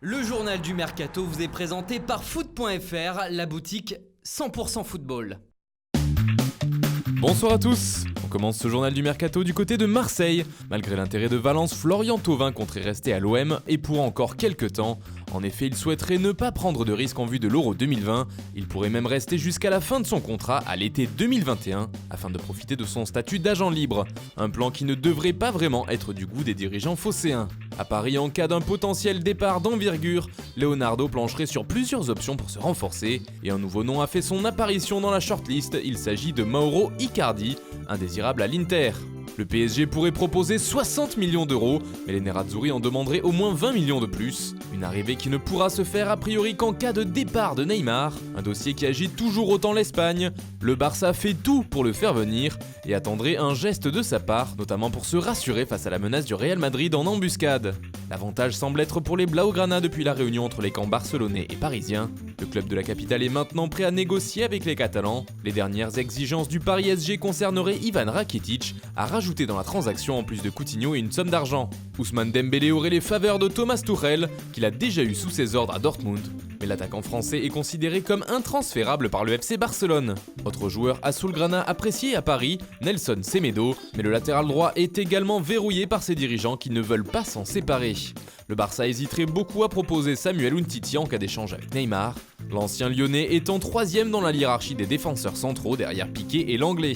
Le journal du Mercato vous est présenté par foot.fr, la boutique 100% football. Bonsoir à tous. On commence ce journal du Mercato du côté de Marseille. Malgré l'intérêt de Valence, Florian Thauvin compterait rester à l'OM et pour encore quelques temps. En effet, il souhaiterait ne pas prendre de risques en vue de l'Euro 2020. Il pourrait même rester jusqu'à la fin de son contrat à l'été 2021 afin de profiter de son statut d'agent libre. Un plan qui ne devrait pas vraiment être du goût des dirigeants phocéens. À Paris, en cas d'un potentiel départ d'envergure, Leonardo plancherait sur plusieurs options pour se renforcer et un nouveau nom a fait son apparition dans la shortlist. Il s'agit de Mauro Icardi, indésirable à l'Inter. Le PSG pourrait proposer 60 millions d'euros, mais les Nerazzurri en demanderaient au moins 20 millions de plus. Une arrivée qui ne pourra se faire a priori qu'en cas de départ de Neymar, un dossier qui agite toujours autant l'Espagne. Le Barça fait tout pour le faire venir et attendrait un geste de sa part, notamment pour se rassurer face à la menace du Real Madrid en embuscade. L'avantage semble être pour les Blaugrana depuis la réunion entre les camps barcelonais et parisiens. Le club de la capitale est maintenant prêt à négocier avec les Catalans. Les dernières exigences du Paris SG concerneraient Ivan Rakitic, à rajouter dans la transaction en plus de Coutinho et une somme d'argent. Ousmane Dembélé aurait les faveurs de Thomas Tuchel, qu'il a déjà eu sous ses ordres à Dortmund. Mais l'attaquant français est considéré comme intransférable par le FC Barcelone. Autre joueur azulgrana apprécié à Paris, Nelson Semedo, mais le latéral droit est également verrouillé par ses dirigeants qui ne veulent pas s'en séparer. Le Barça hésiterait beaucoup à proposer Samuel Umtiti en cas d'échange avec Neymar. L'ancien lyonnais étant 3e dans la hiérarchie des défenseurs centraux derrière Piqué et Langlais.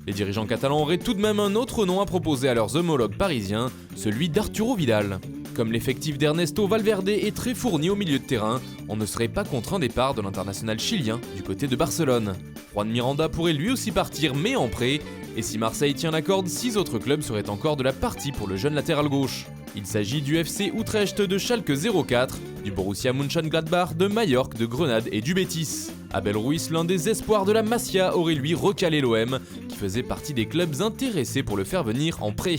Les dirigeants catalans auraient tout de même un autre nom à proposer à leurs homologues parisiens, celui d'Arturo Vidal. Comme l'effectif d'Ernesto Valverde est très fourni au milieu de terrain, on ne serait pas contre un départ de l'international chilien du côté de Barcelone. Juan Miranda pourrait lui aussi partir mais en prêt, et si Marseille tient la corde, 6 autres clubs seraient encore de la partie pour le jeune latéral gauche. Il s'agit du FC Utrecht de Schalke 04, du Borussia Mönchengladbach, de Majorque, de Grenade et du Betis. Abel Ruiz, l'un des espoirs de la Masia, aurait lui recalé l'OM, qui faisait partie des clubs intéressés pour le faire venir en prêt.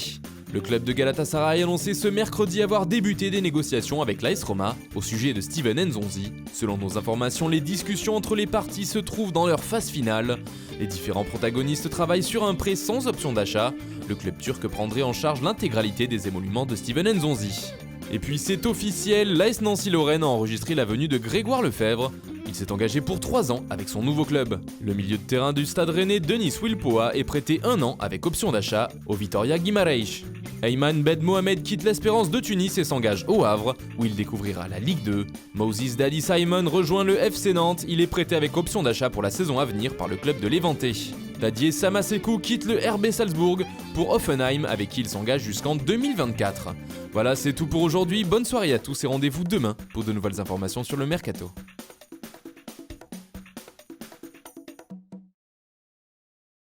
Le club de Galatasaray a annoncé ce mercredi avoir débuté des négociations avec l'AS Roma au sujet de Steven Nzonzi. Selon nos informations, les discussions entre les parties se trouvent dans leur phase finale. Les différents protagonistes travaillent sur un prêt sans option d'achat. Le club turc prendrait en charge l'intégralité des émoluments de Steven Nzonzi. Et puis c'est officiel, l'AS Nancy-Lorraine a enregistré la venue de Grégoire Lefebvre. Il s'est engagé pour 3 ans avec son nouveau club. Le milieu de terrain du Stade Rennais, Denis Wilpoa, est prêté 1 an avec option d'achat au Vitoria Guimarães. Ayman Ben Mohamed quitte l'Espérance de Tunis et s'engage au Havre, où il découvrira la Ligue 2. Moses Dadi Simon rejoint le FC Nantes, il est prêté avec option d'achat pour la saison à venir par le club de l'Éventé. Dadier Samasekou quitte le RB Salzbourg pour Hoffenheim avec qui il s'engage jusqu'en 2024. Voilà, c'est tout pour aujourd'hui, bonne soirée à tous et rendez-vous demain pour de nouvelles informations sur le Mercato.